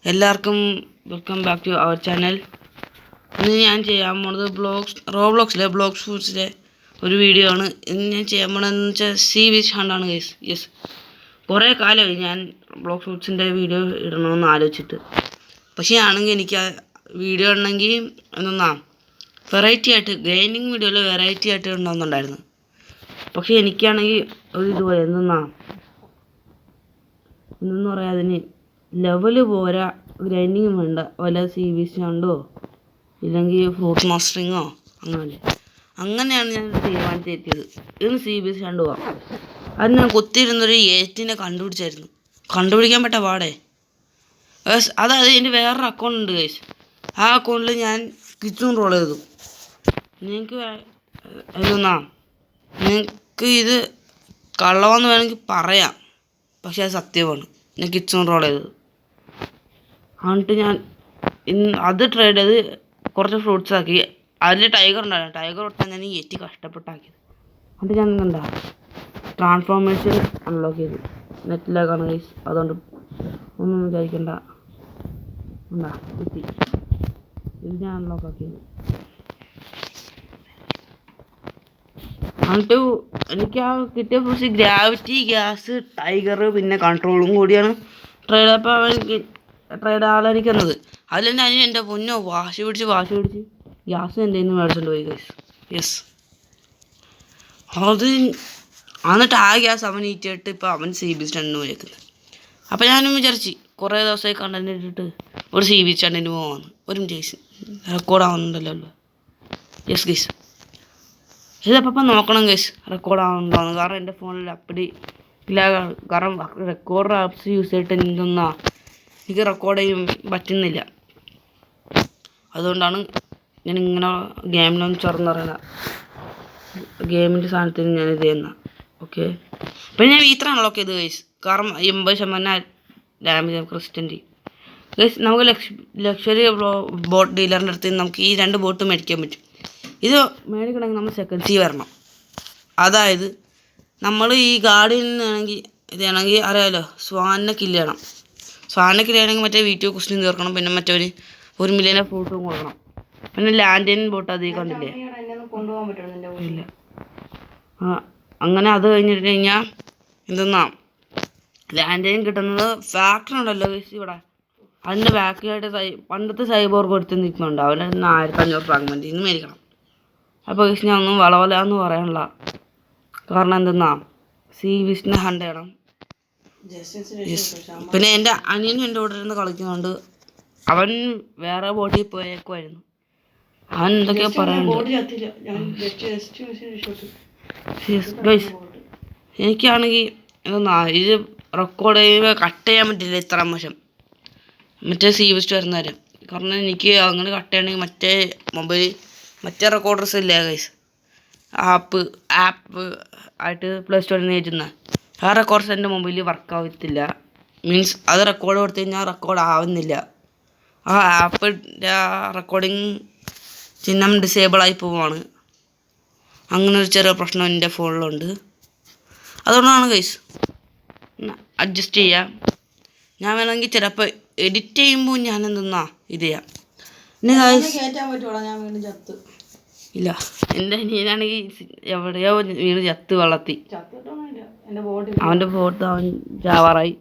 എല്ലാവർക്കും welcome back to our channel. ഇന്ന് ഞാൻ ചെയ്യാൻ പോണത് റോബ്ലോക്സിലെ ബ്ലോക്സ് ഫുഡ്സിലെ ഒരു വീഡിയോ ആണ്. ഇന്ന് ഞാൻ ചെയ്യാൻ പോണതെന്ന് വെച്ചാൽ സീ വിച്ച് ഹണ്ടാണ് ഗൈസ്. യെസ്, കുറേ കാലമായി ഞാൻ ബ്ലോക്സ് ഫുഡ്സിൻ്റെ വീഡിയോ ഇടണമെന്ന് ആലോചിച്ചിട്ട്. പക്ഷേ ആണെങ്കിൽ എനിക്ക് ആ വീഡിയോ ഇടണമെങ്കിൽ എന്തെന്നാ വെറൈറ്റി ആയിട്ട് ഗെയിമിങ് വീഡിയോയിൽ വെറൈറ്റി ആയിട്ട് ഉണ്ടാകുന്നുണ്ടായിരുന്നു. പക്ഷേ എനിക്കാണെങ്കിൽ ഒരു ഇതുപോലെ എന്തെന്ന് പറയാം, അതിന് ലെവല് പോരാ, ഗ്രൈൻഡിങ് വേണ്ട, വല്ല സി വി സി ഉണ്ടോ ഇല്ലെങ്കിൽ ഫ്രൂട്ട് മാസ്റ്ററിങ്ങോ അങ്ങനെയാണ് ഞാൻ തീരുമാനിച്ചെത്തിയത്. ഇന്ന് സി ബി സി കണ്ടു പോവാം. അത് ഞാൻ കുത്തിയിരുന്നൊരു ഏറ്റിനെ കണ്ടുപിടിക്കാൻ പറ്റ പാടേ. അതായത് എൻ്റെ വേറൊരു അക്കൗണ്ട് ഉണ്ട് ഗൈസ്. ആ അക്കൗണ്ടിൽ ഞാൻ കിച്ചൺ റോൾ ചെയ്തു. നിങ്ങൾക്ക് ഇത് കള്ളമെന്ന് വേണമെങ്കിൽ പറയാം, പക്ഷെ അത് സത്യമാണ്. ഞാൻ കിച്ചൺ റോൾ ചെയ്തത്. എന്നിട്ട് ഞാൻ അത് ട്രേഡ് ചെയ്ത് കുറച്ച് ഫ്രൂട്ട്സ് ആക്കി. അതിൽ ടൈഗർ ഉണ്ടായിരുന്നു. ടൈഗർ ഒട്ടാൻ ഞാൻ ഏറ്റി കഷ്ടപ്പെട്ടാക്കിയത്. എന്നിട്ട് ഞാൻ എന്താ ട്രാൻസ്ഫോർമേഷൻ അൺലോക്ക് ചെയ്തു. നെറ്റിലേക്കാണ് ഗൈസ്, അതുകൊണ്ട് ഒന്നും വിചാരിക്കണ്ട. എന്താ കിട്ടി, ഇത് ഞാൻ അൺലോക്ക് ആക്കിയത്. എന്നിട്ട് എനിക്ക് ആ കിട്ടിയ ഫ്രൂട്ട്സ് ഗ്രാവിറ്റി, ഗ്യാസ്, ടൈഗർ പിന്നെ കൺട്രോളും കൂടിയാണ് ട്രേഡ്. അപ്പോൾ അവൻ ട്രേഡ് ആളെനിക്ക് വന്നത്. അതിൽ തന്നെ അതിന് എൻ്റെ പൊന്നോ വാശി പിടിച്ച് ഗ്യാസ് എൻ്റെ നിന്ന് മേടിച്ചുകൊണ്ട് പോയി ഗൈസ്. യെസ്, അത് എന്നിട്ട് ആ ഗ്യാസ് അവൻ ഈറ്റിട്ട് ഇപ്പോൾ അവൻ സി ബി സ്റ്റാൻഡിന് പോയേക്കുന്നത്. അപ്പോൾ ഞാനും വിചാരിച്ച് കുറേ ദിവസമായി കണ്ടന്റ് ഇട്ടിട്ട് ഒരു സി ബി സ്റ്റാൻഡിന് പോകാമെന്ന്. ഒരു ഗൈസ് റെക്കോർഡാവുന്നുണ്ടല്ലോ. യെസ് ഗൈസ്, ഇതപ്പം നോക്കണം ഗൈസ് റെക്കോർഡാവുന്നുണ്ടോന്ന്. കാരണം എൻ്റെ ഫോണിൽ അപ്പടി ഇല്ല. കാരണം റെക്കോർഡർ ആപ്സ് യൂസ് ചെയ്തിട്ട് എനിക്ക് റെക്കോർഡ് ചെയ്യാൻ പറ്റുന്നില്ല. അതുകൊണ്ടാണ് ഞാൻ ഇങ്ങനെ ഗെയിമിനൊന്ന് തുറന്ന് പറയുന്നത്. ഗെയിമിൻ്റെ സാധനത്തിന് ഞാൻ ഇത് ചെയ്യുന്ന. ഓക്കെ, പിന്നെ ഞാൻ ഇത്ര അൺലോക്ക് ചെയ്ത് ഗൈസ്. കാരണം 80% ഡാമേജ് ക്രിസ്റ്റൻ്റ് ഗൈസ്. നമുക്ക് ലക്ഷറി ബോട്ട് ഡീലറിൻ്റെ അടുത്ത് നമുക്ക് ഈ 2 ബോട്ട് മേടിക്കാൻ പറ്റും. ഇത് മേടിക്കണമെങ്കിൽ നമ്മൾ സെക്കൻഡ് സി വരണം. അതായത് നമ്മൾ ഈ ഗാർഡിൽ നിന്നാണെങ്കിൽ ഇതാണെങ്കിൽ അറിയാമല്ലോ, സ്വാനിനെ കില്ല് ചെയ്യണം. സ്വാനിനെ കില്ല് ചെയ്യണമെങ്കിൽ മറ്റേ വീഡിയോ ക്വസ്റ്റ്യൻ തീർക്കണം. പിന്നെ മറ്റൊരു 1 മില്യനെ ഫ്രൂട്ടും കൊടുക്കണം. പിന്നെ ലാൻഡിൻ ബോട്ട് അതീ കണ്ടില്ലേ, കൊണ്ടുപോകാൻ പറ്റില്ല. അങ്ങനെ അത് കഴിഞ്ഞാൽ എന്തെന്നാ ലാൻഡിൻ കിട്ടുന്നത് ഫാക്ടറി ഉണ്ടല്ലോ ഇവിടെ, അതിൻ്റെ ബാക്കിയായിട്ട് പണ്ടത്തെ സൈബോർഗ് എടുത്ത് നിൽക്കുന്നുണ്ട്. അവൻ്റെ 1500 ഫ്രാഗ്മെൻറ്റ് ഇന്ന് മേടിക്കണം. അപ്പോൾ ഗൈസ് ഞാൻ ഒന്നും വളവലാന്ന് പറയാനുള്ള കാരണം എന്തെന്നാ സീ വിസിനെ ഹണ്ട് ചെയ്യണം. പിന്നെ എൻ്റെ അനിയനും എൻ്റെ കൂടെ ഇരുന്ന് കളിക്കുന്നുണ്ട്. അവൻ വേറെ ബോട്ടിൽ പോയേക്കുമായിരുന്നു. അവൻ എന്തൊക്കെയോ പറയാനുണ്ട്. എനിക്കാണെങ്കിൽ എന്തെന്നാ ഇത് റെക്കോർഡ് ചെയ്യുമ്പോൾ കട്ട് ചെയ്യാൻ പറ്റില്ല ഇത്ര മോശം മറ്റേ സി വിസ്റ്റ് വരുന്നവരും. കാരണം എനിക്ക് അങ്ങനെ കട്ട് ചെയ്യണമെങ്കിൽ മറ്റേ റെക്കോർഡേഴ്സ് ഇല്ലേ ഗൈസ്, ആപ്പ് ആയിട്ട് പ്ലേ സ്റ്റോറിൽ നിന്ന് കയറ്റുന്ന ആ റെക്കോർഡ്സ് എൻ്റെ മൊബൈലിൽ വർക്ക് ആവത്തില്ല. മീൻസ് അത് റെക്കോർഡ് കൊടുത്തു കഴിഞ്ഞാൽ റെക്കോർഡ് ആവുന്നില്ല. ആ ആപ്പിൻ്റെ റെക്കോർഡിങ് ചിഹ്നം ഡിസേബിളായി പോവുകയാണ്. അങ്ങനെ ഒരു ചെറിയ പ്രശ്നം എൻ്റെ ഫോണിലുണ്ട്. അതുകൊണ്ടാണ് ഗൈസ് അഡ്ജസ്റ്റ് ചെയ്യാം. ഞാൻ വേണമെങ്കിൽ ചിലപ്പോൾ എഡിറ്റ് ചെയ്യുമ്പോൾ ഞാൻ എന്തെന്നാ ഇത് ചെയ്യാം. പിന്നെ ഗൈസ് ഇല്ല, എൻ്റെ അനിയനാണെങ്കിൽ എവിടെയോ വീണ് ചത്ത് വളർത്തി. അവൻ്റെ ബോട്ട് അവൻ ചാവാറായി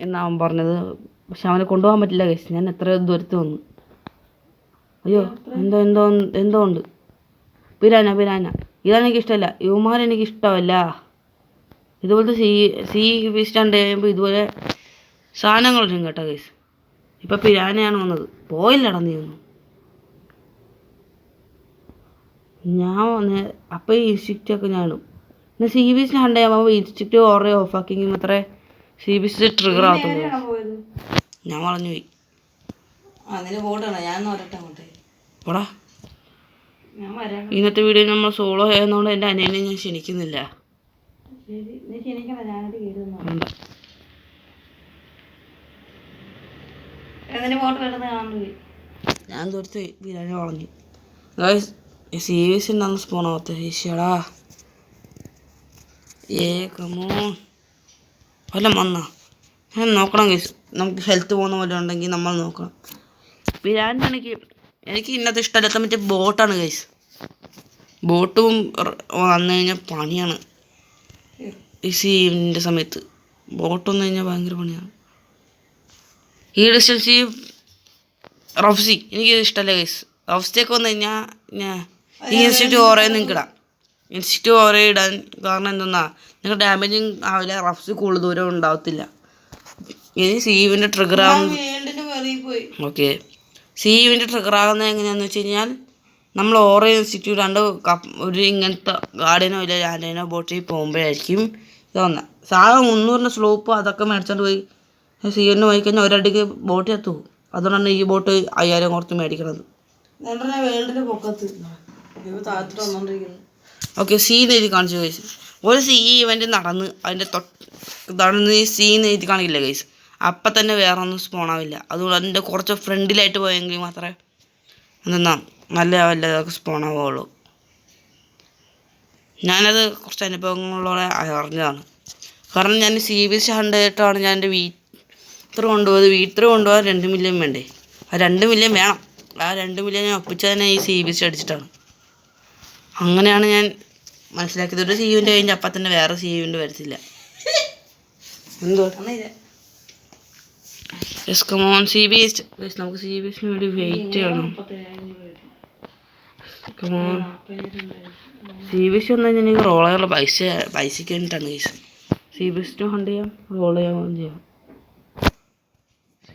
എന്നവൻ പറഞ്ഞത്. പക്ഷെ അവനെ കൊണ്ടുപോകാൻ പറ്റില്ല ഗൈസ്. ഞാൻ എത്രയോ ദൂരത്ത് വന്നു. അയ്യോ എന്തോ ഉണ്ട്. പിരാന ഇതാണെനിക്ക് ഇഷ്ടമല്ല. യുവമാരെനിക്ക് ഇഷ്ടമല്ല. ഇതുപോലത്തെ സീ വിസ്റ്റാണ്ട് ചെയ്യുമ്പോൾ ഇതുപോലെ സാധനങ്ങളിടും കേട്ടോ ഗൈസ്. ഇപ്പം പിരാനയാണ് വന്നത്. പോയില്ലടാ നീ ഒന്നും. ഞാൻ അപ്പോൾ ഈ ഇൻസ്റ്റിക്റ്റൊക്കെ ഞാനിടും. പിന്നെ സി ബി എസ് ഹണ്ട് ചെയ്യുമ്പോൾ ഇൻസ്റ്റിക്റ്റ് ഓറേ ഓഫാക്കിയെങ്കിൽ മാത്രമേ സി ബി എസ് ട്രിഗർ ആകത്തുള്ളൂ. ഞാൻ വളഞ്ഞു പോയി. പോടാ. ഇന്നത്തെ വീഡിയോ നമ്മൾ സോളോ ചെയ്യുന്നതുകൊണ്ട് എൻ്റെ അനിയനെ ഞാൻ ക്ഷണിക്കുന്നില്ല. ഞാൻ ദൂരത്ത് ബിരിയാണി വളഞ്ഞു. സീരിയസ് ഉണ്ടാകുന്ന സ്പോണാവത്തെ ഈശ്വടാ. കമോൺ വല്ല വന്നാ ഞാൻ നോക്കണം ഗൈസ്. നമുക്ക് ഹെൽത്ത് പോകുന്ന പോലെ ഉണ്ടെങ്കിൽ നമ്മൾ നോക്കണം. പിരാനാണെങ്കിൽ എനിക്ക് ഇന്നത്തെ ഇഷ്ടമല്ലാത്ത മറ്റേ ബോട്ടാണ് ഗൈസ്. ബോട്ടും വന്നു കഴിഞ്ഞാൽ പണിയാണ്. ഈ സീവിൻ്റെ സമയത്ത് ബോട്ട് വന്നു കഴിഞ്ഞാൽ ഭയങ്കര പണിയാണ്. ഈ ഡിസ്റ്റൻസ് റഫ്സി എനിക്ക് ഇഷ്ടമല്ല ഗൈസ്. റഫ്സിയൊക്കെ വന്നു കഴിഞ്ഞാൽ ഞാൻ ഈ ഇൻസ്റ്റിറ്റ്യൂട്ട് ഓറേ നിങ്ങൾക്ക് ഇടാം. ഇൻസ്റ്റിറ്റ്യൂട്ട് ഓറേ ഇടാൻ കാരണം എന്തെന്നാ, നിങ്ങൾ ഡാമേജിങ് ആവില്ല, റഫ്സി കൂടുതൽ ദൂരം ഉണ്ടാവത്തില്ല. ഇനി സീവിൻ്റെ ട്രിഗർ ആകുന്ന ഓക്കെ, സീവിൻ്റെ ട്രിഗർ ആകുന്നത് എങ്ങനെയാണെന്ന് വെച്ച് കഴിഞ്ഞാൽ നമ്മൾ ഓറേ ഇൻസ്റ്റിറ്റ്യൂട്ട് രണ്ട് ഒരു ഇങ്ങനത്തെ ഗാർഡിനോ ഇല്ല ലാൻഡിനോ ബോട്ടിൽ പോകുമ്പോഴായിരിക്കും ഇത് വന്നത്. സാധനം 300 സ്ലോപ്പ് അതൊക്കെ മേടിച്ചോണ്ട് പോയി സീവിന് പോയി കഴിഞ്ഞാൽ ഒരടിക്ക് ബോട്ട് എത്തു പോകും. അതുകൊണ്ടാണ് ഈ ബോട്ട് 5000 കൊടുത്ത് മേടിക്കണത്. ഓക്കെ, സീ എഴുതി കാണിച്ചു ഗൈസ്. ഒരു സീ ഇവൻ്റ് നടന്ന് അതിൻ്റെ നടന്ന് സീ എഴുതി കാണിക്കില്ല ഗൈസ്. അപ്പം തന്നെ വേറെ ഒന്നും സ്പോണാവില്ല. അതുകൊണ്ട് അതിൻ്റെ കുറച്ച് ഫ്രണ്ടിലായിട്ട് പോയെങ്കിൽ മാത്രമേ എന്തെന്നാ നല്ല വല്ലതൊക്കെ സ്പോണാവുള്ളൂ. ഞാനത് കുറച്ച് അനുഭവങ്ങളോടെ അറിഞ്ഞതാണ്. കാരണം ഞാൻ CBS 100 ഞാൻ എൻ്റെ വീട്ടിൽ കൊണ്ടുപോകാൻ 2 മില്യൺ വേണ്ടേ. ആ 2 മില്യൺ വേണം. ആ 2 മില്യൺ ഞാൻ ഒപ്പിച്ച് തന്നെ ഈ CBS അടിച്ചിട്ടാണ്. അങ്ങനെയാണ് ഞാൻ മനസ്സിലാക്കിയത്. ഒരു സീവിൻ്റെ കഴിഞ്ഞ് അപ്പം തന്നെ വേറെ സീവിൻ്റെ വരത്തില്ല. എന്തോ യെസ് കമോൺ CBS. നമുക്ക് CBS വേണ്ടി വെയിറ്റ് ചെയ്യണം. കമോൺ CBS വന്നു കഴിഞ്ഞാൽ എനിക്ക് റോൾ ചെയ്യാനുള്ള പൈസയ്ക്ക് വേണ്ടിയിട്ടാണ് ഗൈസ്. CBS ഹണ്ട് ചെയ്യാം, റോൾ ചെയ്യാം.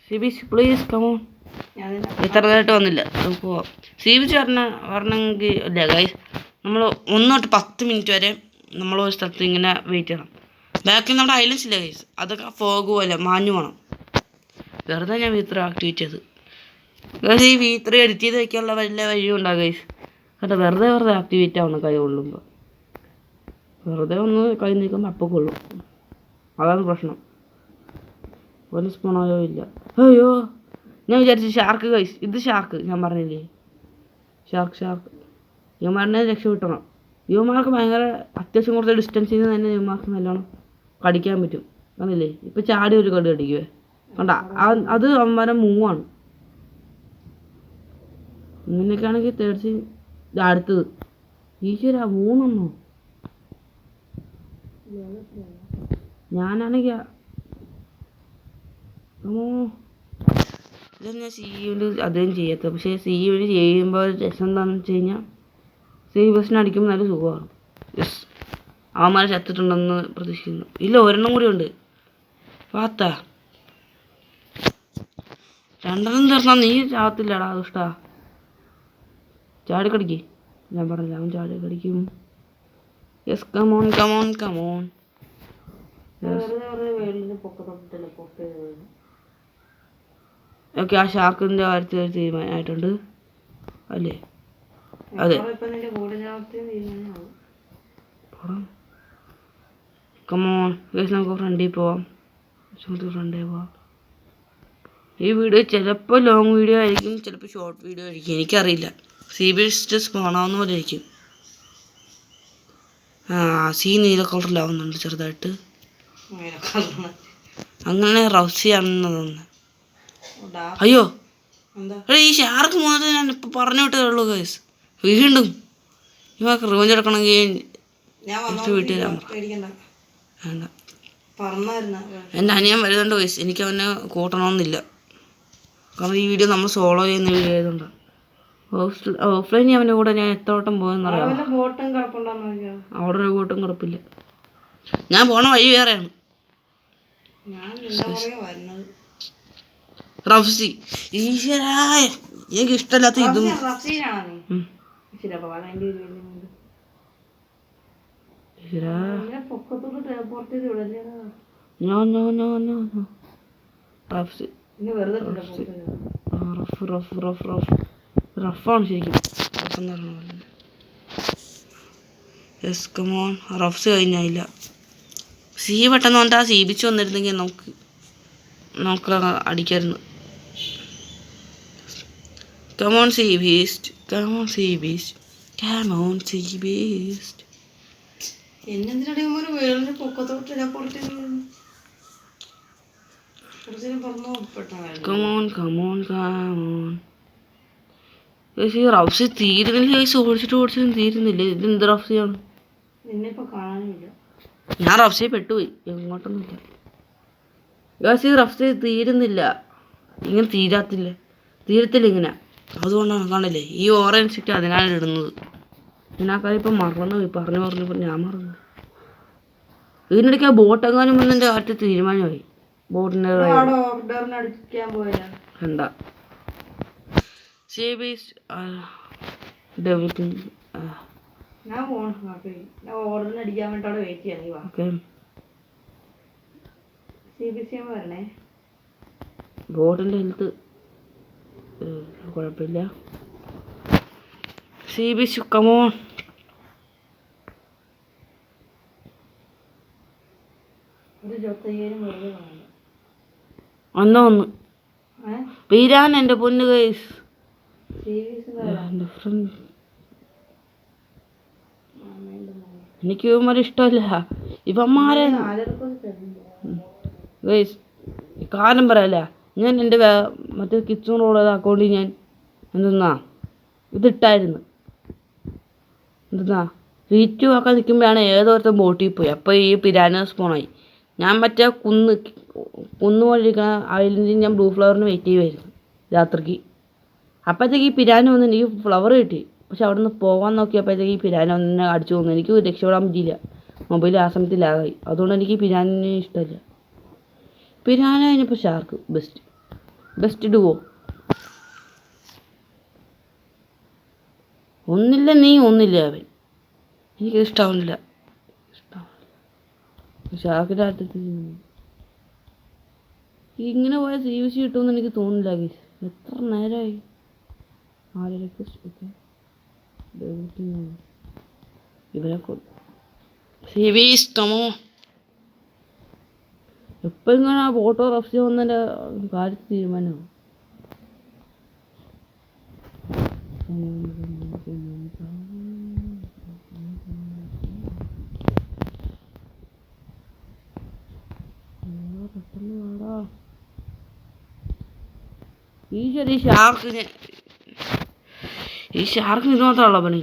CBS please come on. ഇത്രതായിട്ട് വന്നില്ല, നമുക്ക് പോവാം. CBS വരണമെങ്കിൽ ഇല്ല ഗൈസ്. നമ്മൾ 1 തൊട്ട് 10 മിനിറ്റ് വരെ നമ്മൾ ഒരു സ്ഥലത്ത് ഇങ്ങനെ വെയിറ്റ് ചെയ്യണം. ബാക്കിൽ നമ്മുടെ ഐലൻഡ്സ് ഇല്ല ഗൈസ്, അതൊക്കെ ഫോഗ് പോലെ മാഞ്ഞു വേണം. വെറുതെ ഞാൻ V3 ആക്ടിവേറ്റ് ചെയ്ത് ഗൈസ്. ഈ V3 എഡിറ്റ് ചെയ്ത് വയ്ക്കാനുള്ള വല്ല വഴിയും ഉണ്ടാകും ഗൈസ്. കാരണം വെറുതെ ആക്ടിവേറ്റ് ആവണം. കൈ കൊള്ളുമ്പോൾ വെറുതെ ഒന്ന് കൈ നീക്കുമ്പോൾ അപ്പം കൊള്ളും. അതാണ് പ്രശ്നം. ഒരു സ്പൂണായോ ഇല്ല. അയ്യോ, ഞാൻ വിചാരിച്ചു ഷാർക്ക് ഗൈസ്. ഇത് ഷാർക്ക് ഞാൻ പറഞ്ഞില്ലേ, ഷാർക്ക്. യുവമാരനെ രക്ഷപ്പെട്ടണം. യുവമാർക്ക് ഭയങ്കര അത്യാവശ്യം കുറച്ച് ഡിസ്റ്റൻസിൽ നിന്ന് തന്നെ യുവമാർക്ക് നല്ലോണം കടിക്കാൻ പറ്റും. അതല്ലേ ഇപ്പം ചാടി ഒരു കടി കടിക്കുവേ കണ്ട. അത് അവന്മാരെ മൂവാണ്. ഇങ്ങനെയൊക്കെ ആണെങ്കിൽ തേർച്ചി അടുത്തത് ഈശ്വര 3 ഞാനാണെങ്കിൽ ഇതൊന്നും ഞാൻ CBS അധികം ചെയ്യാത്ത. പക്ഷേ CBS ചെയ്യുമ്പോൾ രസം എന്താണെന്ന് വെച്ച് കഴിഞ്ഞാൽ CBS അടിക്കുമ്പോൾ നല്ല സുഖമാണ്. യെസ്, അവന്മാരെ ചത്തിട്ടുണ്ടെന്ന് പ്രതീക്ഷിക്കുന്നു. ഇല്ല, ഒരെണ്ണം കൂടി ഉണ്ട്. പാത്താ 2 തീർന്നാൽ നീ ചാവത്തില്ലടാ ദുഷ്ടാ. ചാടിക്കടിക്ക്. ഞാൻ പറഞ്ഞില്ല അവൻ ചാടിക്കടിക്കും. Yes come on. ഓക്കെ, ആ ഷാർക്കിൻ്റെ കാര്യത്തിൽ തീരുമാനമായിട്ടുണ്ട് അല്ലേ? അതെ. കമോൺ ഗൈസ്, നമുക്ക് ഫ്രണ്ടിൽ പോവാം. ഈ വീഡിയോ ചിലപ്പോൾ ലോങ് വീഡിയോ ആയിരിക്കും, ചിലപ്പോൾ ഷോർട്ട് വീഡിയോ ആയിരിക്കും, എനിക്കറിയില്ല. CBS സ്പോണാവുന്ന പോലെ ആയിരിക്കും. സീ നീല കളറിലാവുന്നുണ്ട് ചെറുതായിട്ട്. അങ്ങനെ റൗസിയാണെന്ന് തോന്നുന്നു. അയ്യോ എടാ, ഈ ഷാർക്ക് പോകുന്നത് ഞാൻ ഇപ്പം പറഞ്ഞു വിട്ടതേ ഉള്ളൂ ഗൈസ്. വീണ്ടും ഇവർക്ക് റിവഞ്ച് എടുക്കണമെങ്കിൽ വീട്ടിൽ വേണ്ട. എൻ്റെ അനിയൻ വരുന്നുണ്ട് ഗൈസ്. എനിക്ക് അവനെ കൂട്ടണമെന്നില്ല. കാരണം ഈ വീഡിയോ നമ്മൾ സോളോ ചെയ്യുന്ന വീഡിയോ ആയതുകൊണ്ടാണ്. ഓഫ്ലൈനിൽ അവൻ്റെ കൂടെ ഞാൻ എത്ര വട്ടം പോയെന്നറിയാം. അവിടെ ഒരു ബോട്ടും കുഴപ്പമില്ല. ഞാൻ പോണ വഴി വേറെയാണ്. റഫ്സി ഈശ്വരായ എനിക്ക് ഇഷ്ടമല്ലാത്ത ഇതും റഫാണ് ശരിക്കും. Yes come on. റഫ്സ് കഴിഞ്ഞായില്ല. സീ പെട്ടെന്ന് വന്നിട്ട് ആ CBS വന്നിരുന്നെങ്കിൽ നമുക്ക് അടിക്കായിരുന്നു. Come on CBS. Come on come on come on. ഈ റഫ്സി തീരുന്നില്ല. ഓടിച്ചിട്ടും തീരുന്നില്ല. ഇത് എന്ത് റഫ്സിയാണ്? ഞാൻ റഫ്സിയെ പെട്ടുപോയി. എങ്ങോട്ടൊന്നുമില്ല. ഈ റഫ്സി തീരുന്നില്ല. ഇങ്ങനെ തീരത്തില്ല ഇങ്ങനെ. അതുകൊണ്ടാണ് കാണില്ലേ ഈ ഓറഞ്ച് സിറ്റി അതിനാണ് ഇടുന്നത്. ഇതിനേക്കാൾ ഇപ്പം മറന്നുപോയി. പറഞ്ഞു ഞാൻ മറന്നു. ഇതിനിടയ്ക്ക് ആ ബോട്ടെങ്ങാനും വന്നെൻ്റെ കാറ്റ് തീരുമാനമായി. ബോട്ടിൻ്റെ എന്താ ബോട്ടിൻ്റെ ഹെൽത്ത് കുഴപ്പമില്ല. CBC come on. ഒന്ന് വീരാൻ എൻ്റെ പൊന്നു ഗൈസ്. എനിക്ക് ഇവന്മാരെ ഇഷ്ടമല്ല. ഇവന്മാരെ ഗൈസ് കാര്യം പറയല്ല. ഞാൻ എൻ്റെ മറ്റേ കിച്ചൺ റോഡ് അക്കൗണ്ടിൽ ഞാൻ ഇതിട്ടായിരുന്നു. റീച്ച് ആക്കാൻ നിൽക്കുമ്പോഴാണ് ഏതോരുത്തം ബോട്ടിൽ പോയി. അപ്പോൾ ഈ പിരാന സ്പോണായി. ഞാൻ മറ്റേ കുന്ന് പോലിരിക്കണ ഐലൻഡിൽ ഞാൻ ബ്ലൂ ഫ്ലവറിന് വെയിറ്റ് ചെയ്യുമായിരുന്നു രാത്രിക്ക്. അപ്പോഴത്തേക്ക് ഈ പിരാന വന്ന് എനിക്ക് ഫ്ലവർ കിട്ടി. പക്ഷെ അവിടെ നിന്ന് പോകാൻ നോക്കിയപ്പോഴത്തേക്ക് ഈ പിരാന വന്ന് അടിച്ചു പോകുന്നു. എനിക്ക് രക്ഷപ്പെടാൻ പറ്റിയില്ല. മൊബൈൽ ആ സമയത്ത് ലാഗായി. അതുകൊണ്ട് എനിക്ക് പിരാനിനെ ഇഷ്ടമല്ല. പിരാന കഴിഞ്ഞപ്പോൾ ഷാർക്ക് ബെസ്റ്റ് ഡുവോ. ഒന്നില്ല നീ ഒന്നില്ല അവൻ. എനിക്ക് ഇഷ്ടാവുന്നില്ല. ഷാർക്കിൻ്റെ അടുത്ത് ഇങ്ങനെ പോയ CBC കിട്ടുമെന്ന് എനിക്ക് തോന്നുന്നില്ല ഗൈസ്. എത്ര നേരമായി? 4 റിക്വസ്റ്റ്. ഇവരെ CBC കമോ. എപ്പോൾ ഇങ്ങനെ ആ ഫോട്ടോ റഫ്സി വന്നതിൻ്റെ കാര്യത്തിൽ തീരുമാനമാണ്. ഈ ഷാർക്കിന് ഇത് മാത്രമുള്ള പണി.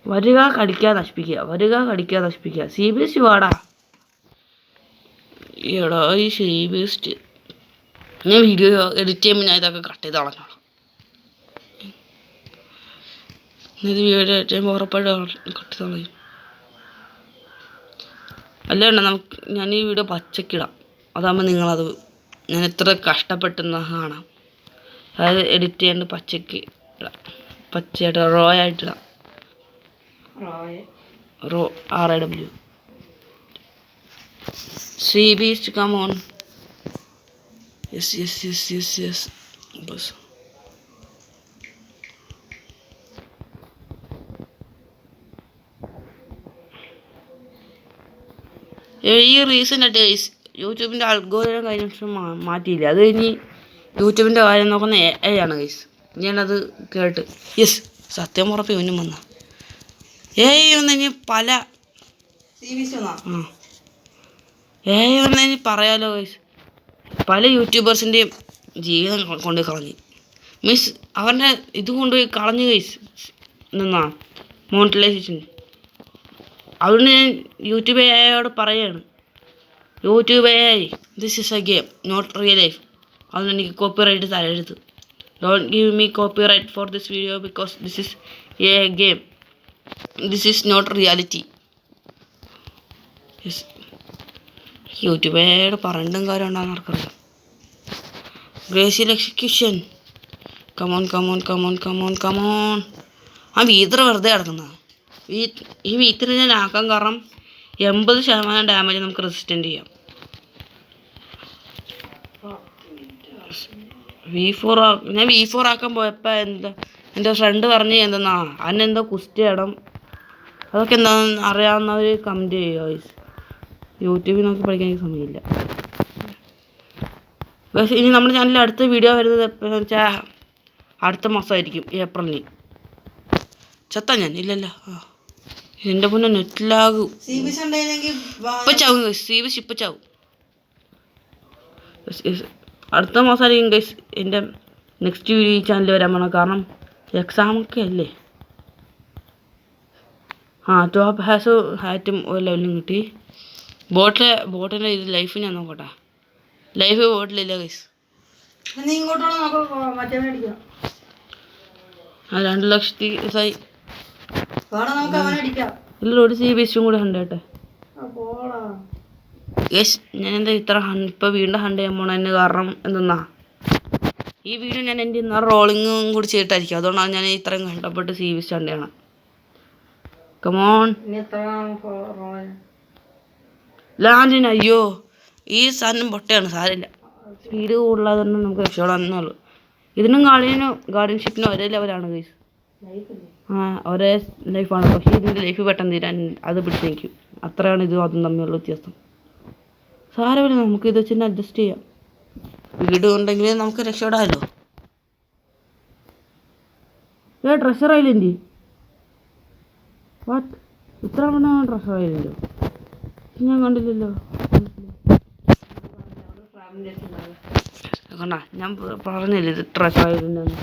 വരിക കടിക്കാൻ നശിപ്പിക്കുക. CBC വാടാ. എടാ ഈ CBC ഞാൻ വീഡിയോ എഡിറ്റ് ചെയ്യുമ്പോൾ ഞാൻ ഇതൊക്കെ കട്ട് ചെയ്ത് കളഞ്ഞോളാം. ഇത് വീഡിയോ എഡിറ്റ് ചെയ്യുമ്പോൾ ഉറപ്പായിട്ട് കട്ട് ചെയ്ത് കളയും. അല്ല ഞാൻ ഈ വീഡിയോ പച്ചക്കിടാം. അതാകുമ്പോൾ നിങ്ങളത് ഞാൻ എത്ര കഷ്ടപ്പെട്ടെന്ന് കാണാം. അതായത് എഡിറ്റ് ചെയ്യാണ്ട് പച്ചക്ക് ഇടാം. പച്ചയായിട്ട് റോ ആയിട്ടിടാം. RAW. CBC come on. Yes bus. ഈ റീസെൻ്റായിട്ട് യൂട്യൂബിൻ്റെ അൽഗോരിതം കഴിഞ്ഞ മാറ്റിയില്ല. അത് കഴിഞ്ഞ് യൂട്യൂബിൻ്റെ കാര്യം നോക്കുന്ന AI ആണ് ഗൈസ്. ഞാനത് കേട്ട് യെസ് സത്യം ഉറപ്പ് ഇവനും വന്ന AI വന്നു കഴിഞ്ഞാൽ പല AI വന്നു കഴിഞ്ഞാൽ പറയാലോ ഗൈസ്. പല യൂട്യൂബേഴ്സിൻ്റെയും ജീവിതം കൊണ്ടുപോയി കളഞ്ഞു. മീൻസ് അവരുടെ ഇത് കൊണ്ടുപോയി കളഞ്ഞു ഗൈസ്. മോണിറ്റൈസേഷൻ. അതുകൊണ്ട് ഞാൻ യൂട്യൂബ് AIയോട് പറയുകയാണ്. YouTube AI, this is a game not real life. അതുകൊണ്ട് എനിക്ക് കോപ്പിറൈറ്റ് തരരുത്. Don't give me copyright for this video because this is a game. This is not reality. YouTube AIയോട് പറഞ്ഞിട്ടും കാര്യം ഉണ്ടാകുന്ന ആർക്കറിയാം. Glacial execution. കമോൺ. ആ വീത്ര വെറുതെ കിടക്കുന്നത്. ഈ വീത്തിനെ ഞാൻ ആക്കാൻ കാരണം 80% ഡാമേജ് നമുക്ക് റെസിസ്റ്റൻ്റ് ചെയ്യാം. ഞാൻ V4 ആക്കാൻ പോയപ്പോൾ എൻ്റെ ഫ്രണ്ട് പറഞ്ഞ് എന്തെന്നാ അതിനെന്തോ കുസ്തി ഇടം അതൊക്കെ എന്താണെന്ന് അറിയാവുന്നവർ കമൻറ്റ് ചെയ്യുക. യൂട്യൂബിൽ നോക്കി പഠിക്കാൻ എനിക്ക് സമയമില്ല. പക്ഷേ ഇനി നമ്മുടെ ചാനലിൽ അടുത്ത വീഡിയോ വരുന്നത് എപ്പോഴെന്ന് വെച്ചാൽ അടുത്ത മാസമായിരിക്കും, ഏപ്രിലിന്. ചത്താ ഞാൻ ഇല്ലല്ലോ. എൻ്റെ പൊന്നെ നെറ്റിലാകും. ഇപ്പം ചാവും. CBC ഇപ്പം ചാവും. അടുത്ത മാസമായിരിക്കും ഗൈസ് എൻ്റെ നെക്സ്റ്റ് വീഡിയോ ഈ ചാനൽ വരാൻ പോകണം. കാരണം എക്സാമൊക്കെ അല്ലേ. ടോപ്പ് ഹാറ്റും ഒരു ലെവലും കിട്ടി. ബോട്ടിൻ്റെ ഇത് ലൈഫ് ഞാൻ നോക്കട്ടെ. Life ബോട്ടിലില്ല guys. 2 ലക്ഷത്തി ഇല്ല. ഒരു CBS കൂടെ ഹണ്ട് കേട്ടെ ഗൈസ്. ഞാൻ എന്താ ഇത്ര ഇപ്പോൾ വീണ്ടും ഹണ്ട് ചെയ്യാൻ പോണതിന് കാരണം എന്തെന്നാ, ഈ വീഡിയോ ഞാൻ എൻ്റെ ഇന്നർ റോളിങ്ങും കൂടി ചെയ്തിട്ടായിരിക്കും. അതുകൊണ്ടാണ് ഞാൻ ഇത്രയും കഷ്ടപ്പെട്ട് CBS ഹണ്ട് ചെയ്യണം. കമോൺ ലാൻഡിന്. അയ്യോ ഈ സാധനം പൊട്ടയാണ്. സാരമില്ല, സ്പീഡ് കൂടുതലാതെ തന്നെ നമുക്ക് രക്ഷപ്പെടാവുന്നുള്ളൂ. ഇതിനും ഗാർഡിയൻഷിപ്പിനും ഒരേ ലെവലാണ് ഗൈസ്. ഒരേ ലൈഫാണ്. പക്ഷേ ഇതിൻ്റെ ലൈഫ് പെട്ടെന്ന് തീരാൻ അത് പിടിച്ച് നിൽക്കും. അത്രയാണ് ഇതും അതും തമ്മിലുള്ള വ്യത്യാസം. സാരമില്ല, നമുക്ക് ഇത് വെച്ച് അഡ്ജസ്റ്റ് ചെയ്യാം. വീട് ഉണ്ടെങ്കിൽ നമുക്ക് രക്ഷപ്പെടാമല്ലോ. Treasure island what? ഇത്ര മണി ട്രഷർ ഐലൻഡോ? ഞാൻ കണ്ടില്ലല്ലോ. കണ്ടാ, ഞാൻ പറഞ്ഞില്ലേ ഇത് ട്രഷർ ഐലൻഡ്.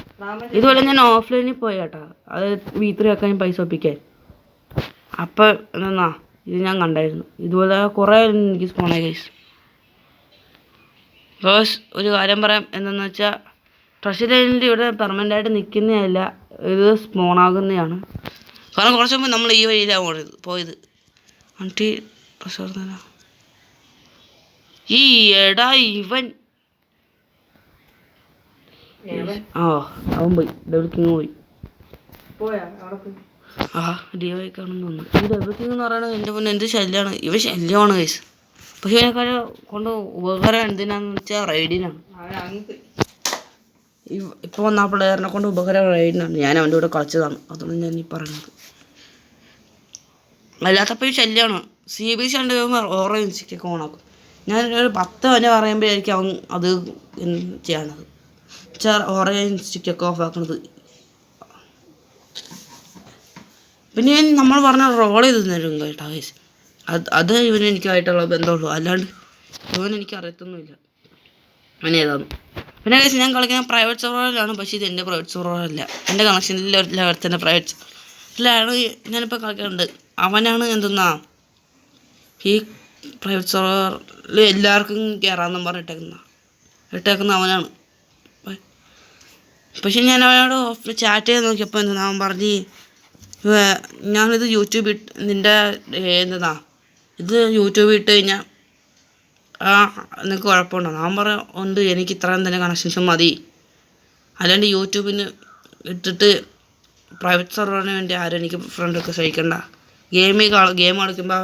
ഇതുപോലെ ഞാൻ ഓഫ്ലൈനിൽ പോയി കേട്ടാ, അത് V3 ആക്കാൻ ഞാൻ പൈസ ഒപ്പിക്കാൻ. അപ്പം എന്നാ ഇത് ഞാൻ കണ്ടായിരുന്നു. ഇതുപോലെ കുറേ എനിക്ക് സ്പോണായി ഗൈസ്. ബോസ് ഒരു കാര്യം പറയാം, എന്താണെന്ന് വെച്ചാൽ ട്രഷർ ഐലൻഡ് ഇവിടെ പെർമനൻ്റായിട്ട് നിൽക്കുന്നതല്ല, ഇത് സ്പോണാകുന്നതാണ്. കാരണം കുറച്ച് മുമ്പ് നമ്മൾ ഈ വഴിയിലാണ് പോയത്. എന്നിട്ട് ട്രഷർ ഈ എടാ ഇവൻ അവൻ പോയി. ഡബിൾ കിങ് പോയി. DY കാണുന്നു തോന്നുന്നു. ഈ ഡബിൾ കിങ് എന്ന് പറയുന്നത് എൻ്റെ മുന്നേ എന്ത് ശല്യമാണ്. ഇവ ശല്യമാണ് ഗൈസ്. പക്ഷെ ഇവനെക്കാൾ കൊണ്ട് ഉപകാരം എന്തിനാന്ന് വെച്ചാൽ റൈഡിനാണ്. ഇപ്പോൾ വന്ന ആ പ്ലെയറിനെ കൊണ്ട് ഉപകാരം റൈഡിനാണ്. ഞാൻ അവൻ്റെ കൂടെ കളിച്ചതാണ്, അതുകൊണ്ട് ഞാൻ ഈ പറയുന്നത്. അല്ലാത്തപ്പോൾ ഈ ശല്യമാണ്. CBS കണ്ട് കഴിയുമ്പോൾ ഓറഞ്ചൊക്കെ ഓണാക്കും. ഞാൻ ഒരു 10 വരെ പറയുമ്പോഴായിരിക്കും അവൻ അത് ചെയ്യണത്. ഓറഞ്ചൊക്കെ ഓഫ് ആക്കണത്. പിന്നെ നമ്മൾ പറഞ്ഞ റോൾ ചെയ്ത് തരും കേട്ടോ ഗൈസ്. അത് ഇവന് എനിക്കായിട്ടുള്ള ബന്ധമുള്ളൂ, അല്ലാണ്ട് ഇവൻ എനിക്ക് അറിയത്തൊന്നുമില്ല അവൻ ഏതാന്ന്. പിന്നെ ഗൈസ് ഞാൻ കളിക്കുന്ന പ്രൈവറ്റ് സെർവറിലാണ്. പക്ഷേ ഇത് എൻ്റെ പ്രൈവറ്റ് സെർവറല്ല, എൻ്റെ കണക്ഷനിൽ തന്നെ പ്രൈവറ്റ് സെർവറിലാണ് ഞാനിപ്പോൾ കളിക്കുന്നുണ്ട്. അവനാണ് എന്തെന്നാ ഈ പ്രൈവറ്റ് സെർവറിൽ എല്ലാവർക്കും കയറാമെന്നും പറഞ്ഞിട്ടേക്കുന്ന അവനാണ്. പക്ഷെ ഞാൻ അവനോട് ചാറ്റ് ചെയ്ത് നോക്കിയപ്പോൾ എന്താ അവൻ പറഞ്ഞ്, ഞാനിത് യൂട്യൂബ് നിൻ്റെ എന്താ ഇത് യൂട്യൂബ് ഇട്ട് കഴിഞ്ഞാൽ നിനക്ക് കുഴപ്പമുണ്ടോ? ഞാൻ പറയാം ഉണ്ട്, എനിക്ക് ഇത്രയും തന്നെ കണക്ഷൻസും മതി. അല്ലാണ്ട് യൂട്യൂബിന് ഇട്ടിട്ട് പ്രൈവറ്റ് സെർവറിന് വേണ്ടി ആരും എനിക്ക് ഫ്രണ്ട് റിക്വസ്റ്റ് അയക്കണ്ട. ഗെയിം കളിക്കുമ്പോൾ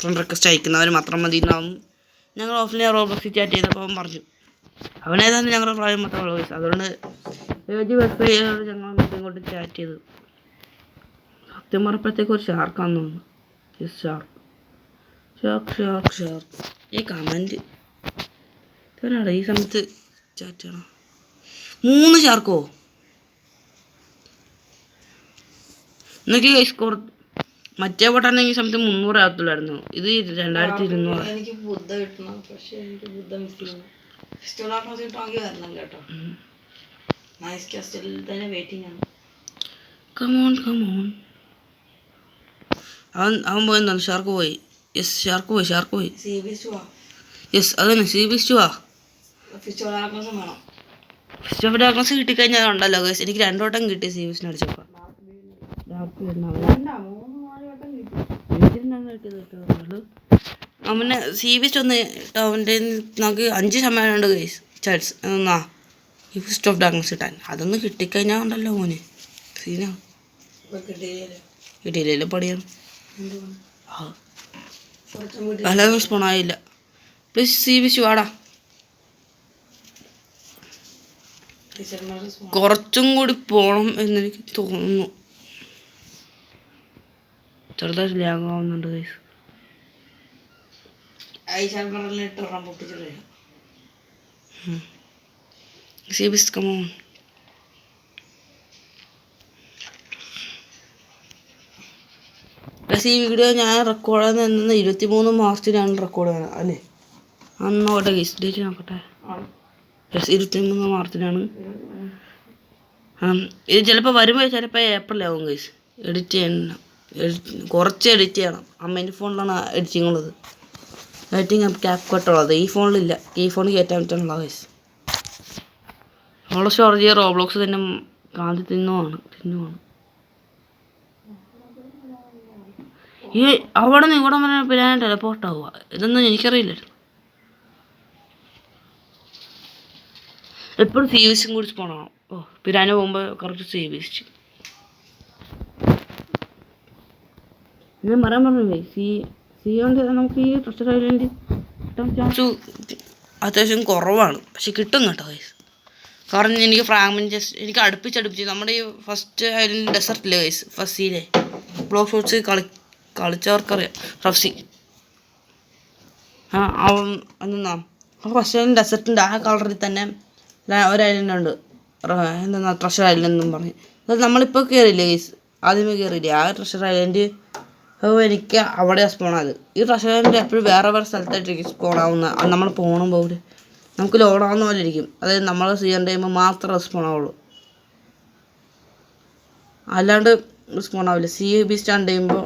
ഫ്രണ്ട് റിക്വസ്റ്റ് അയക്കുന്നവർ മാത്രം മതി എന്നാവും. ഞങ്ങൾ ഓഫ്ലൈൻ റോബോക്സിൽ ചാറ്റ് ചെയ്തപ്പോൾ അവൻ പറഞ്ഞു. അവനേതാണ്ട് ഞങ്ങളുടെ പ്രായം മാത്രമേ ഉള്ളൂ. അതുകൊണ്ട് ഞങ്ങൾ ഇങ്ങോട്ട് ചാറ്റ് ചെയ്തു. സത്യം പറഞ്ഞപ്പോഴത്തേക്ക് ഒരു ഷാർക്കാന്ന് തോന്നുന്നു. ഷാർക്ക് ഈ കമൻറ്റ് ഇവനാടാ ഈ സമയത്ത് ചാറ്റ് ചെയ്യണം. 3 ഷാർക്കോ? എന്നൊക്കെ സ്കോർ മറ്റേ ബോട്ടാണെങ്കിൽ സമയത്ത് 300 ആകത്തുള്ളായിരുന്നു. ഇത് 2200. എനിക്ക് ബുദ്ധ കിട്ടണം, പക്ഷേ എനിക്ക് ബുദ്ധ മിസ് ചെയ്യുന്നു. വരണം കേട്ടോ. നൈസ് കാസ്റ്റിൽ തന്നെ വെയിറ്റിംഗ് ആണ്. കമോൺ അവൻ പോയെന്നാണ്. ഷാർക്ക് പോയി. യെസ് ഷാർക്ക് പോയി. യെസ് അതന്നെ CBS ഫിസ്റ്റ് ഓഫ് ഡാർക്ക്നസ് കിട്ടിക്കഴിഞ്ഞാൽ ഉണ്ടല്ലോ ഗൈസ്. എനിക്ക് 2 വട്ടം കിട്ടി CBS അടിച്ചപ്പോൾ. അവന് CBS ഒന്ന് അവൻ്റെ നമുക്ക് 5% ഉണ്ട് ഗൈസ് ചാൻസ് എന്നാ ഈ ഫിസ്റ്റ് ഓഫ് ഡാർക്ക്നസ് കിട്ടാൻ. അതൊന്ന് കിട്ടിക്കഴിഞ്ഞാൽ ഉണ്ടല്ലോ മോന് സീനാ. കിട്ടിയില്ലല്ലോ പടിയാണ്. അല്ലാതെ സ്പോണായില്ല. പ്ലീസ് CBS വാടാ. കുറച്ചും കൂടി പോകണം എന്നെനിക്ക് തോന്നുന്നു. ചെറുതായിട്ട് ലാഗ് ആവുന്നുണ്ട് ഗൈസ്. CBS come on. പക്ഷേ ഈ വീഡിയോ ഞാൻ റെക്കോർഡ് ചെയ്യുന്നത് 23 മാർച്ചിനാണ് റെക്കോർഡ് ചെയ്യുന്നത് അല്ലേ? അന്നോട്ടെ ഗൈസ് ഡേറ്റ് നോക്കട്ടെ. 23 മാർച്ചിനാണ്. ഇത് ചിലപ്പോൾ വരുമ്പോൾ ചിലപ്പോൾ ഏപ്രിലാവും ഗൈസ്. എഡിറ്റ് ചെയ്യണം, കുറച്ച് എഡിറ്റ് ചെയ്യണം. അമ്മേൻ്റെ ഫോണിലാണ് എഡിറ്റിംഗ് ഉള്ളത്. എഡിറ്റിംഗ് ക്യാപ് കട്ടുള്ളത് ഈ ഫോണിലില്ല. ഈ ഫോണിൽ കയറ്റാൻ പറ്റാനുള്ള ഗൈസ്. അവളുടെ സ്റ്റോറേജ് റോബ്ലോക്സ് തന്നെ കാന്തി തിന്നുവാണ്. ഈ അവിടെ നിന്ന് ഇവിടെ വരെ പിന്നെ ടെലപ്പോർട്ട് ആവുക, ഇതൊന്നും എനിക്കറിയില്ലായിരുന്നു. എപ്പോഴും സീ ബീച്ചും കൂടി പോകണം. പിരാന പോകുമ്പോൾ കറക്റ്റ് സീ ബീച്ച്. ഞാൻ പറയാൻ പറഞ്ഞില്ലേ, സീ കൊണ്ട് നമുക്ക് ഈ ട്രഷർ ഐലൻഡ് കിട്ടാൻ ചാൻസ് അത്യാവശ്യം കുറവാണ്. പക്ഷെ കിട്ടും കേട്ടോ ഗൈസ്. കാരണം എനിക്ക് ഫ്രാഗ്മെൻറ്റ് എനിക്ക് അടുപ്പിച്ച് നമ്മുടെ ഈ ഫസ്റ്റ് ഐലൻഡ് ഡെസർട്ടില്ലേ ഗൈസ്, ഫസ്സിയിലെ ബ്ലോക്ക് ഷോട്ട്സ് കളിച്ചവർക്കറിയാം. റഫ്സി അവൻ എന്നാ ഫസ്റ്റ് ഐലൻഡ് ഡെസർട്ടിൻ്റെ ആ കളറിൽ തന്നെ ഒരു ഐലൻഡ് ഉണ്ട്, എന്താ ട്രഷർ ഐലൻഡ് എന്നും പറഞ്ഞ്. അത് നമ്മളിപ്പോൾ കയറിയില്ലേ ഗൈസ്, ആദ്യമേ കയറിയില്ലേ ആ ട്രഷർ ഐലൻഡ്. എനിക്ക് അവിടെ സ്പോണായത്. ഈ ട്രഷർ ഐലൻഡ് എപ്പോഴും വേറെ സ്ഥലത്തായിട്ടിരിക്കും സ്പോണാവുന്ന. നമ്മൾ പോകുമ്പോൾ നമുക്ക് ലോഡാവുന്ന പോലെ ഇരിക്കും. അതായത് നമ്മൾ സീ ഹണ്ട് ചെയ്യുമ്പോൾ മാത്രമേ സ്പോൺ ആവുള്ളൂ, അല്ലാണ്ട് സ്പോൺ ആവില്ല. സീ ബീസ്റ്റ് ഹണ്ട് ചെയ്യുമ്പോൾ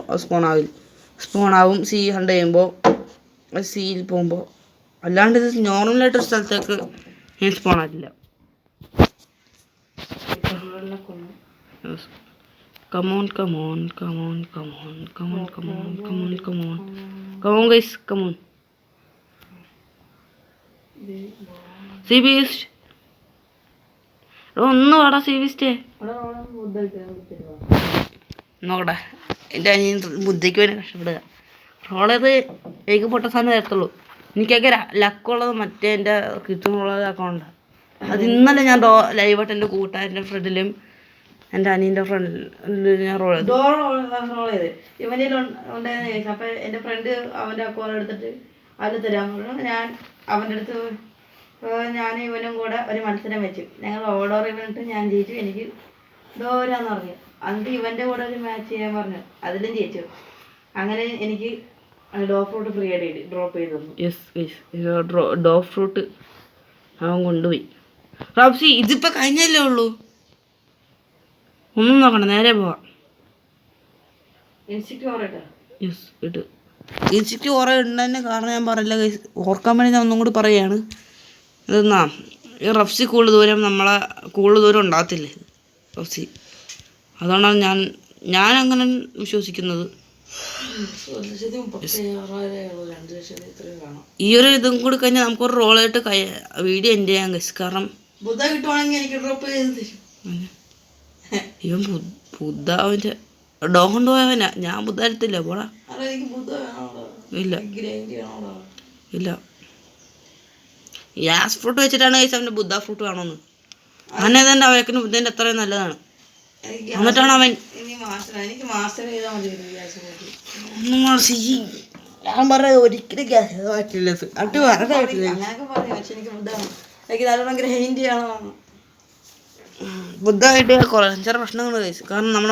സ്പോണാവും സീ ഹണ്ട് ചെയ്യുമ്പോൾ, സീയിൽ പോകുമ്പോൾ. അല്ലാണ്ട് ഇത് നോർമലായിട്ടൊരു സ്ഥലത്തേക്ക് ഞാൻ സ്പോൺ ആയിട്ടില്ല. Come on guys, come on. Sea beast ഒന്ന് വാടാ. സീ ബീസ്റ്റേ നോക്കട്ടെ. എൻ്റെ അനിയൻ ബുദ്ധിക്ക് വേണ്ടി കഷ്ടപ്പെടുക. റോളത് എനിക്ക് പൊട്ട സാധനം തരത്തുള്ളൂ. എനിക്കൊക്കെ ലക്കുള്ളത് മറ്റേ എൻ്റെ കിട്ടുന്നുള്ളത് അക്കൗണ്ടാണ്. അത് ഇന്നലെ ഞാൻ ലൈവായിട്ട് എൻ്റെ കൂട്ടുകാരൻ്റെ ഫ്രണ്ടിലും എൻ്റെ അനിയൻ്റെ ഫ്രണ്ടിൽ ഞാൻ റോൾ ചെയ്ത് ഇവനിൽ ഉണ്ടായിരുന്നു ചോദിച്ചു. അപ്പം എൻ്റെ ഫ്രണ്ട് അവൻ്റെ അക്കൗണ്ട് എടുത്തിട്ട് അതിൽ തരാൻ പറഞ്ഞു. ഞാൻ അവൻ്റെ അടുത്ത് ഞാൻ ഇവനും കൂടെ ഒരു മത്സരം വെച്ചു. ഞങ്ങൾ ഓടോർ ഇവനിട്ട് ഞാൻ ജയിച്ചു. എനിക്ക് ഡോരാന്ന് പറഞ്ഞു. അന്നിട്ട് ഇവൻ്റെ കൂടെ ഒരു മാച്ച് ചെയ്യാൻ പറഞ്ഞു, അതിലും ജയിച്ചു. അങ്ങനെ എനിക്ക് ഡോ ഫ്രൂട്ട് ഫ്രീ ആയിട്ട് ഡ്രോപ്പ് ചെയ്ത് തന്നു. ഡോ ഫ്രൂട്ട് അവൻ കൊണ്ടുപോയി. റബ്സി ഇതിപ്പോൾ കഴിഞ്ഞല്ലേ ഉള്ളൂ, ഒന്നും നോക്കണ്ട, നേരെ പോവാം. ഇൻസ്റ്റിറ്റ്യൂട്ട് കുറേ ഉണ്ടെന്നെ കാരണം ഞാൻ പറയില്ല ഗൈസ്. ഓർക്കാൻ വേണ്ടി ഞാൻ ഒന്നും കൂടി പറയുകയാണ്. ഇതെന്നാ ഈ റഫ്സി കൂടുതൽ ദൂരം ഉണ്ടാകത്തില്ലേ റഫ്സി. അതുകൊണ്ടാണ് ഞാൻ അങ്ങനെ വിശ്വസിക്കുന്നത്. ഈ ഒരു ഇതും കൂടി കഴിഞ്ഞാൽ നമുക്കൊരു റോളായിട്ട് വീഡിയോ എൻഡ് ചെയ്യാൻ ഗൈസ്. കാരണം ബുദ്ധ കിട്ടുവാണെങ്കിൽ എനിക്ക് ഡ്രോപ്പ് ചെയ്ത് തരും. ഇവൻ ബുദ്ധ അവൻ്റെ ഡോ കൊണ്ടുപോയവനാ. ഞാൻ ബുദ്ധ എടുത്തില്ല. പോടാ. ഇല്ല ഗ്യാസ് ഫ്രൂട്ട് വെച്ചിട്ടാണ് കഴിച്ചത് അവൻ്റെ ബുദ്ധ ഫ്രൂട്ട് വേണമെന്ന്. അങ്ങനെ തന്നെ അവയ്ക്കുന്ന ബുദ്ധൻ്റെ അത്രയും നല്ലതാണ്. എന്നിട്ടാണ് അവൻ ഞാൻ പറഞ്ഞത് ഒരിക്കലും ഗ്യാസ് പറ്റില്ല. അത് വളരെ ബുദ്ധമായിട്ട് കുറേ ചില പ്രശ്നങ്ങൾ കഴിച്ചു. കാരണം നമ്മൾ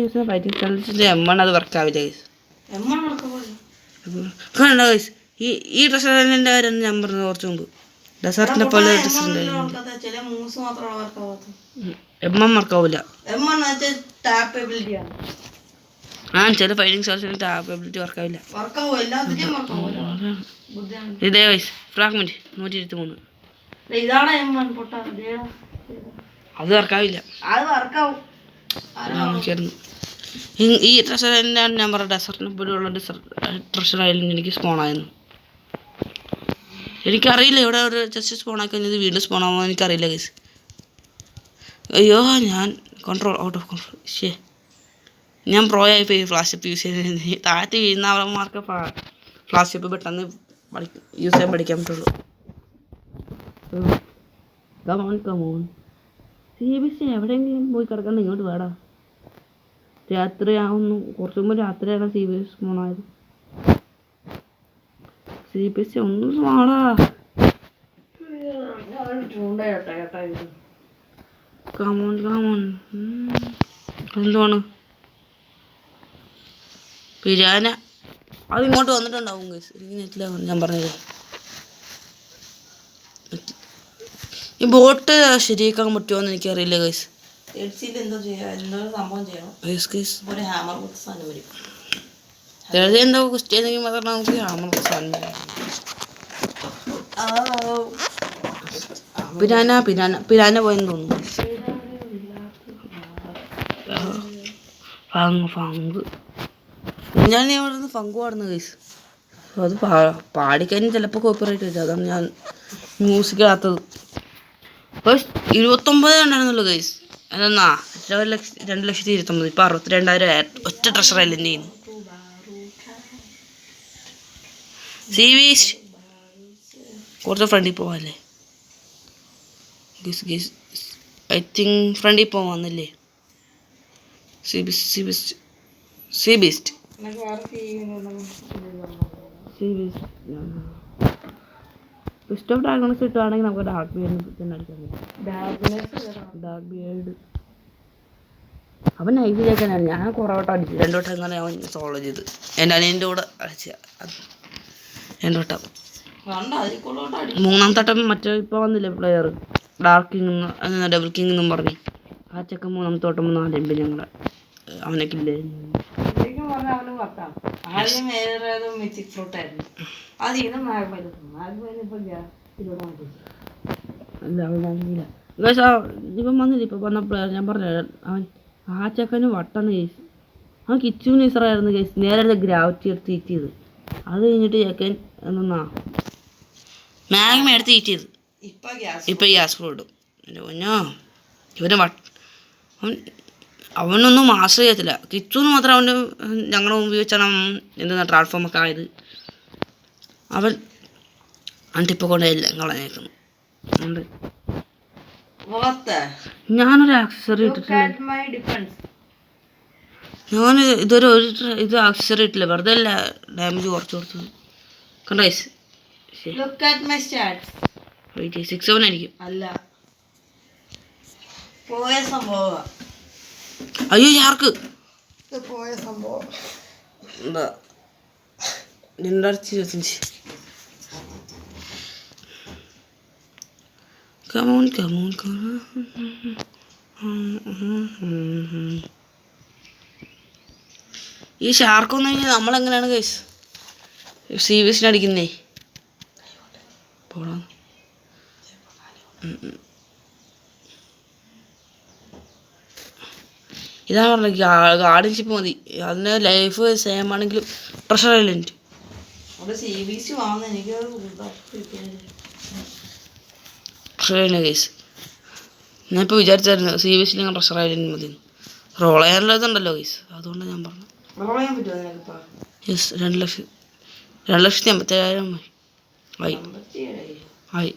യൂസ് ചെയ്യുന്ന ഫൈറ്റിംഗ് സ്റ്റൈൽസിൻ്റെ എമ്മാണ് അത് വർക്കാവില്ല കഴിച്ചു. കണ്ട കഴിച്ചു. ഈ ഡ്രസ്സിൻ്റെ കാര്യം ഞാൻ പറഞ്ഞത് കുറച്ച് മുമ്പ്. ഡെസേർട്ടിനെ പോലെ എം വർക്കാവില്ല. ചില ഫൈറ്റിംഗ് സ്റ്റൈൽസിന് ടാപ്പ് എബിലിറ്റി വർക്കാവില്ല. ഇതേ വയസ്സ് ഫ്രാഗ്മെന്റ് 123 അത് വർക്കാവില്ല. ഈ ട്രഷർ ഐലൻഡാണ് ഞാൻ പറഞ്ഞ ഡെസർട്ടിനെ പോലെയുള്ള ട്രഷർ ഐലൻഡ് എനിക്ക് സ്പോണായിരുന്നു. എനിക്കറിയില്ല ഇവിടെ ഒരു ജസ്റ്റ് സ്പോണാക്കി കഴിഞ്ഞത് വീണ്ടും സ്പോണാകുമ്പോൾ എനിക്കറിയില്ല ഗൈസ്. അയ്യോ ഞാൻ ഔട്ട് ഓഫ് കൺട്രോൾ. ഞാൻ പ്രോ ആയി പോയി ഫ്ലാഷ് ഷിപ്പ് യൂസ് ചെയ്ത്. താഴത്ത് വീഴുന്നവന്മാർക്ക് ഫ്ലാഷ് ഷിപ്പ് പെട്ടെന്ന് യൂസ് ചെയ്യാൻ പഠിക്കാൻ പറ്റുള്ളൂ. കമോൺ സി ബി സി എവിടെയെങ്കിലും പോയി കിടക്കണ്ട, ഇങ്ങോട്ട് വേടാ. രാത്രിയാവുന്നു. കുറച്ച് മുമ്പ് രാത്രിയാണ് സി ബി എസ് സ്പോണായത്. സി ബി എസ് ഒന്നും സ്പോണാ. കമോൺ എന്തുവാണ് പിരാന? അതിങ്ങോട്ട് വന്നിട്ടുണ്ടാവും ഗൈസ്. എനിക്ക് നെറ്റിലാണ് ഞാൻ പറഞ്ഞത്. ഈ ബോട്ട് ശരിയാക്കാൻ പറ്റുമോ എന്ന് എനിക്കറിയില്ല ഗൈസ്. എന്തോ ചെയ്യാം, എന്തോ സംഭവം ചെയ്യണം. ഒരു ഹാമർ കൊടുത്ത സാധനം വരും. വെറുതെ എന്തോ ക്വസ്റ്റ്യൻ പറഞ്ഞാൽ നമുക്ക് ഹാമർ സാധനം. പിരാന പോയെന്ന് തോന്നുന്നു. ഞാൻ ഇവിടുന്ന് ഫങ്ക് പാടുന്നു ഗൈസ്. അത് പാടിക്കഴിഞ്ഞ് ചിലപ്പോൾ കോപ്പിറൈറ്റ് വരും. അതാണ് ഞാൻ മ്യൂസിക് ഇടാത്തത്. 29 ഉണ്ടായിരുന്നുള്ളൂ ഗൈസ്. അതെന്നാ 2,29,000. ഇപ്പം 62,000 ഒറ്റ ട്രഷറല്ല എൻ്റെ ചെയ്യുന്നു. സീവീസ് കുറച്ച് ഫ്രണ്ടിൽ പോവാല്ലേ ഗീസ്. ഐ തിങ്ക് ഫ്രണ്ടിൽ പോവാന്നല്ലേ. Sea beast fist of dragons കിട്ടുകയാണെങ്കിൽ നമുക്ക് ഡാർക്ക് ബിയേഡ് തന്നെ അടിക്കാൻ പറ്റും. ഡാർക്ക് ബിയേഡ് അവൻ നൈസ് ചേക്കാനാണ്. ഞാൻ കുറേ വട്ടം അടിച്ചു. 2 വട്ടം എങ്ങനെ അവൻ സോൾവ് ചെയ്ത്. എൻ്റെ അനിയൻ്റെ കൂടെ അടിച്ച 2 വട്ടം. 3-ാമത്തെ വട്ടം മറ്റേ ഇപ്പോൾ വന്നില്ലേ player dark king double king എന്നും പറഞ്ഞ് ആ ചെക്കൻ 3-ാമത്തെ വട്ടം 4 എംപി ഞങ്ങളെ അവനൊക്കെ ഇല്ലേ. അല്ല അവനില്ല ഇപ്പം വന്നില്ല. ഇപ്പം വന്ന പ്ലെയർ ഞാൻ പറഞ്ഞു അവൻ ആ ചെക്കന് വട്ടാണ് കേസ്. അവൻ കിച്ചു നൈസറായിരുന്നു കേസ്. നേരെ ഗ്രാവിറ്റി എടുത്ത് ഈറ്റ് ചെയ്ത്. അത് കഴിഞ്ഞിട്ട് ചെക്കൻ എന്നാ മാഗ്മ എടുത്ത് ഈറ്റ് ചെയ്ത്. ഇപ്പം ഗ്യാസ് ഫ്ലോഡ് പൊന്നോ ഇവന് അവനൊന്നും മാസ്റ്റർ ചെയ്യത്തില്ല. കിച്ചുന്ന് മാത്രം അവൻ്റെ ഞങ്ങളുടെ മുമ്പിൽ വെച്ചാണ് എന്താ ട്രാൻസ്ഫോമൊക്കെ ആയത്. അവൻ ടിപ്പ് കൊണ്ട് എല്ലാം കളഞ്ഞേക്കുന്നു. അതുകൊണ്ട് ഞാനൊരു ആക്സസറി ഇട്ടിട്ടില്ല. ഞാൻ ഇതൊരു ഇത് ആക്സസറി ഇട്ടില്ല. വെറുതെ അല്ല ഡാമേജ് കുറച്ച് കൊടുത്തത്. കണ്ടോ 6-7 ആയിരിക്കും. അല്ല പോയ സംഭവം. അയ്യോ യാർക്ക് പോയ സംഭവം എന്താ 2025. Come on. ഈ ഷാർക്കൊന്നും കഴിഞ്ഞാൽ നമ്മളെങ്ങനെയാണ് കേസ് സീവിയസിന് അടിക്കുന്നേ. പോടാ ഇതാ പറഞ്ഞത് ഗാർഡിയൻഷിപ്പ് മതി. അതിന് ലൈഫ് സെയിം ആണെങ്കിലും പ്രഷർ ഐലൻഡ് കേസ്. ഞാനിപ്പോൾ വിചാരിച്ചായിരുന്നു സി ബി എസ് ഞാൻ പ്രഷർ ഐലൻഡ് മതി. റോൾ ചെയ്യാനുള്ളതുണ്ടല്ലോ കേസ്. അതുകൊണ്ടാണ് ഞാൻ പറഞ്ഞത്. യെസ് 2,57,000 ആയി.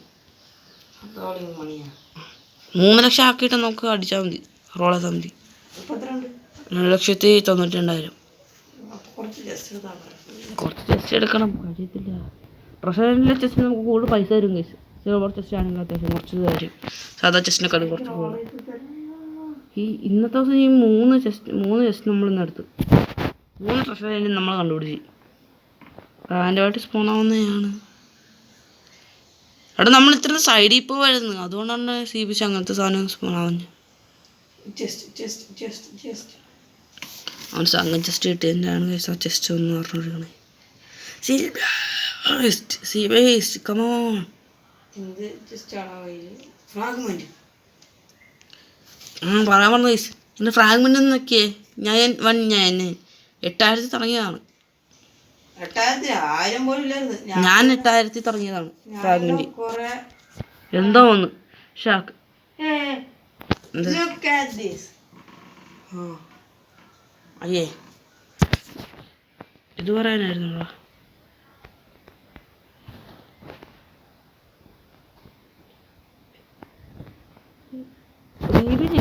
3 ലക്ഷം ആക്കിയിട്ട് നമുക്ക് അടിച്ചാൽ മതി. റോൾ ചെയ്താൽ മതി. 2,92,000. കുറച്ച് ടെസ്റ്റ് എടുക്കണം. കഴിയത്തില്ല. പ്രൊഫഷണൽ ടെസ്റ്റിന് നമുക്ക് കൂടുതൽ പൈസ തരും കേസ്. സിൽവർ ടെസ്റ്റ് ആണെങ്കിൽ അത്യാവശ്യം കുറച്ച് തരും. സാധാ ടെസ്റ്റിനെക്കാളും കുറച്ച് കൂടുതൽ. ഇന്നത്തെ ദിവസം ഈ 3 ടെസ്റ്റ് നമ്മളിന്ന് എടുത്ത് 3 പ്രൊഫഷണൽ നമ്മൾ കണ്ടുപിടിച്ച് റാൻഡമായിട്ട് സ്പോൺ ആവുന്നതാണ്. അവിടെ നമ്മൾ ഇത്ര സൈഡിൽ ഇപ്പോൾ വരുന്നത്. അതുകൊണ്ടാണ് സി ബി സി അങ്ങനത്തെ സാധനം സ്പോൺ ആവുന്നത്. അവൻ സംഘം ചെസ്റ്റ് കിട്ടിയതിൻ്റെയാണ് കേസ്. ആ ചെസ്റ്റ് ഒന്ന് പറഞ്ഞിരിക്കണേ. കമോൺ പറയാൻ പറഞ്ഞു കേസ്. എൻ്റെ ഫ്രാഗ്മെൻ്റ് ഒന്ന് നോക്കിയേ. ഞാൻ 8,000 തുടങ്ങിയതാണ്. ഞാൻ 8,000 തുടങ്ങിയതാണ് ഫ്രാഗ്മെന്റ്. എന്തോ ഒന്ന് ഷാക്ക് അയ്യേ ഇത് പറയാനായിരുന്നോ.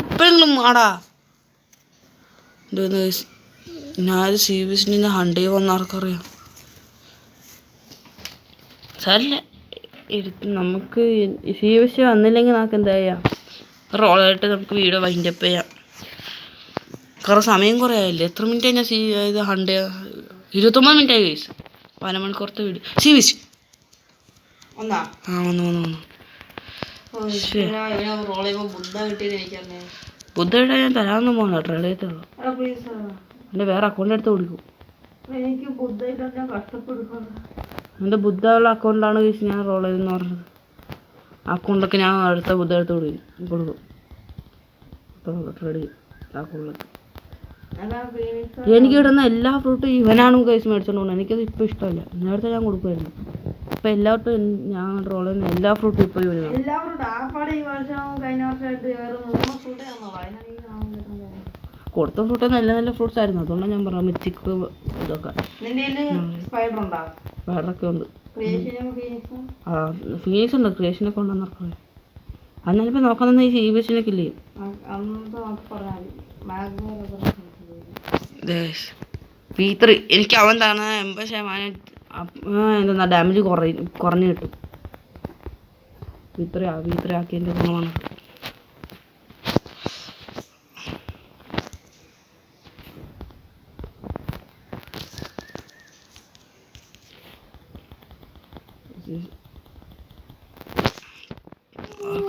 ഇപ്പോഴെങ്കിലും ആടാ ഞാൻ സി ബി എസിന് ഹണ്ട് വന്ന ആർക്കറിയാം. സാറില്ല നമുക്ക് സി ബി എസ് വന്നില്ലെങ്കിൽ നമുക്ക് എന്താ ചെയ്യാം. റോളായിട്ട് നമുക്ക് വീഡിയോ വൈൻഡപ്പ് ചെയ്യാം. കുറേ സമയം കുറേ ആയില്ലേ. എത്ര മിനിറ്റ് ഞാൻ ഇത് 29 മിനിറ്റ് ആയി കേസ്. 12 മണിക്കൂറത്തെ വീഡിയോ സി ബി എസ് വന്നു. റോൾ ചെയ്യുമ്പോൾ ബുദ്ധ കിട്ടിയത് എനിക്കറിഞ്ഞേ. ബുദ്ധ ഇടാൻ ഞാൻ തരാമെന്ന് പോകുന്നു ട്രേഡ് ചെയ്തോളൂ. എൻ്റെ വേറെ അക്കൗണ്ട് എടുത്ത് കൊടുക്കും. എനിക്ക് ബുദ്ധ ഇട്ടാൻ ഞാൻ കഷ്ടപ്പെടുക്കുന്നു. എൻ്റെ ബുദ്ധ ഉള്ള അക്കൗണ്ടിലാണ് ഞാൻ റോൾ ചെയ്തെന്ന് പറഞ്ഞത്. അക്കൗണ്ടൊക്കെ ഞാൻ അടുത്ത ബുദ്ധ എടുത്ത് കൊടുക്കും. അപ്പോൾ ട്രേഡ് ചെയ്യും അക്കൗണ്ടിലൊക്കെ. എനിക്ക് കിട്ടുന്ന എല്ലാ ഫ്രൂട്ടും ഇവനാണ് കേസ് മേടിച്ചോണ്ട് പോകുന്നത്. എനിക്കത് ഇപ്പോൾ ഇഷ്ടമല്ല. നേരത്തെ ഞാൻ കൊടുക്കുമായിരുന്നു. ഇപ്പം എല്ലാവർക്കും ഞാൻ റോൾ ചെയ്യുന്ന എല്ലാ ഫ്രൂട്ടും ഇപ്പോൾ ഇവന് കൊടുത്ത ഫ്രൂട്ട് നല്ല നല്ല ഫ്രൂട്ട്സ് ആയിരുന്നു. അതുകൊണ്ടാണ് ഞാൻ പറഞ്ഞത് മിത്തിക്ക് ഇതൊക്കെ സ്പൈഡറൊക്കെ ഉണ്ട്. ഫീനിക്സ് ഉണ്ട്. ക്രിയേഷനൊക്കെ ഉണ്ടെന്ന് പറഞ്ഞത്. അന്നാലിപ്പോൾ നോക്കാൻ തന്നെ ഈ CBSനൊക്കെ ഇല്ലേ. V3 എനിക്ക് അവൻ തന്നെ 80% എന്താ ഡാമേജ് കുറഞ്ഞു കിട്ടും. V3 ആക്കിയതിൻ്റെ ഗുണമാണ്.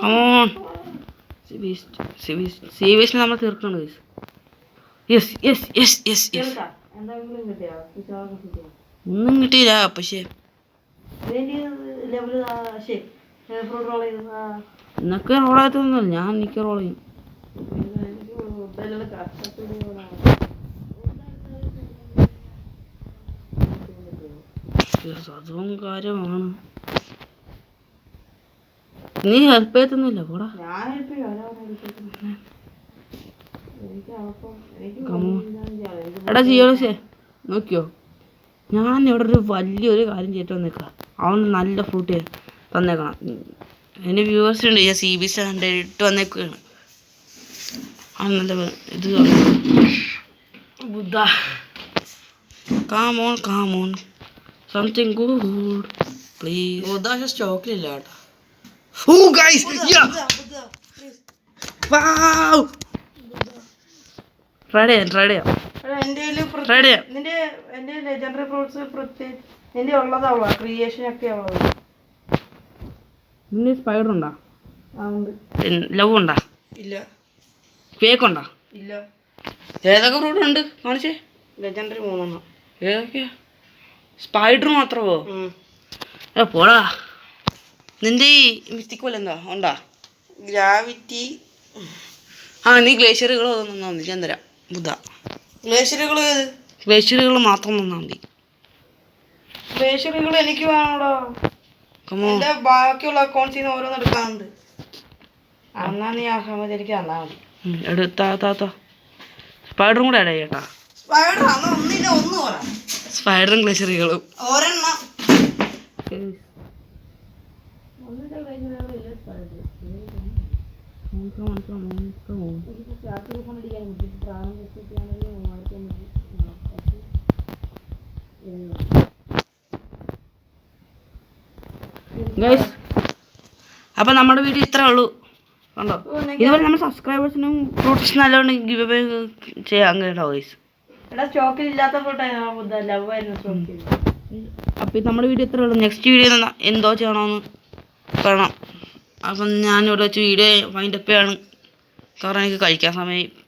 കമോൺ CBSനെ നമ്മൾ തീർക്കണം ഗൈസ്. യെസ് ഒന്നും കിട്ടിയില്ല. പക്ഷേ നിനക്ക് റോൾ ആയിട്ടൊന്നുമില്ല. ഞാൻ എനിക്ക് റോൾ ചെയ്യും. അതും കാര്യമാണ്. നീ ഹെൽപ്പ് ചെയ്തൊന്നുമില്ല പോടാ. എടാ ജിയോളസേ നോക്കിയോ, ഞാൻ ഇവിടെ ഒരു വലിയൊരു കാര്യം ചെയ്തിട്ട് വന്നേക്കാം. അവൻ നല്ല ഫ്രൂട്ട് തന്നേക്കണം. എൻ്റെ വ്യൂവേഴ്സ് ഉണ്ട്. ഞാൻ CBS കണ്ടിട്ട് വന്നേക്കുകയാണ്. ആ നല്ല ഇത് ബുദ്ധ കാമോൺ സംതിങ് ഗുഡ് പ്ലീസ്. ബുദ്ധ പക്ഷേ സ്റ്റോക്കിലില്ല കേട്ടോ. ഓ ഗൈസ് ട്രൈ ചെയ്യാം. എൻ്റെ ലെജൻഡറി ഫ്രൂട്ട്സ് എൻ്റെ ഉള്ളതാവുക ക്രിയേഷനൊക്കെ ഉള്ളത്. നിന്റെ സ്പൈഡർ ഉണ്ടാ? ലവ് ഉണ്ടാ? ഇല്ല. കേക്ക് ഉണ്ടാ? ഇല്ല. ഏതൊക്കെ ഫ്രൂട്ട് ഉണ്ട് കാണിച്ചേ? ലെജൻഡറി 3 ഏതൊക്കെയാ? സ്പൈഡർ മാത്രമോ? പോടാ. നിന്റെ ഈ മിസ്റ്റിക് പോലെ എന്താ ഉണ്ടാ? ഗ്രാവിറ്റി. നീ ഗ്ലേഷ്യറുകൾ തന്നാ മതി, ഞാൻ തരാം. ബുദ്ധ ഗ്ലേഷ്യറുകൾ മാത്രം തന്നാ മതി. ഗ്ലേഷ്യറുകൾ എനിക്ക് വേണോടോ. എൻ്റെ ബാക്കിയുള്ള അക്കൗണ്ട്സിൽ നിന്ന് ഓരോന്ന് എടുക്കാനുണ്ട്. എന്നാ നീ ആ സമയത്ത് എനിക്ക് തന്നാ മതി. എടുത്താ സ്പൈഡറും കൂടെ ആഡ് ചെയ്യട്ടാ. സ്പൈഡറും ഗ്ലേഷ്യറുകളും ഒരെണ്ണം. അപ്പൊ നമ്മുടെ വീഡിയോ ഇത്രേ ഉള്ളൂ. കണ്ടോ, ഇതുപോലെ നമ്മൾ സബ്സ്ക്രൈബേഴ്സിനും ഫ്രൂട്ട്സ് നല്ലോണം ഗിവ് അവേ ചെയ്യാൻ കേട്ടോ ഗൈസ്. അപ്പൊ നമ്മുടെ വീഡിയോ ഇത്രേ ഉള്ളൂ. നെക്സ്റ്റ് വീഡിയോ എന്തോ ചെയ്യണമെന്ന് പറയണം. അപ്പം ഞാനിവിടെ വെച്ച് വീഡിയോ വൈൻഡപ്പ് ചെയ്യാണ്. കാരണം എനിക്ക് കഴിക്കാൻ സമയം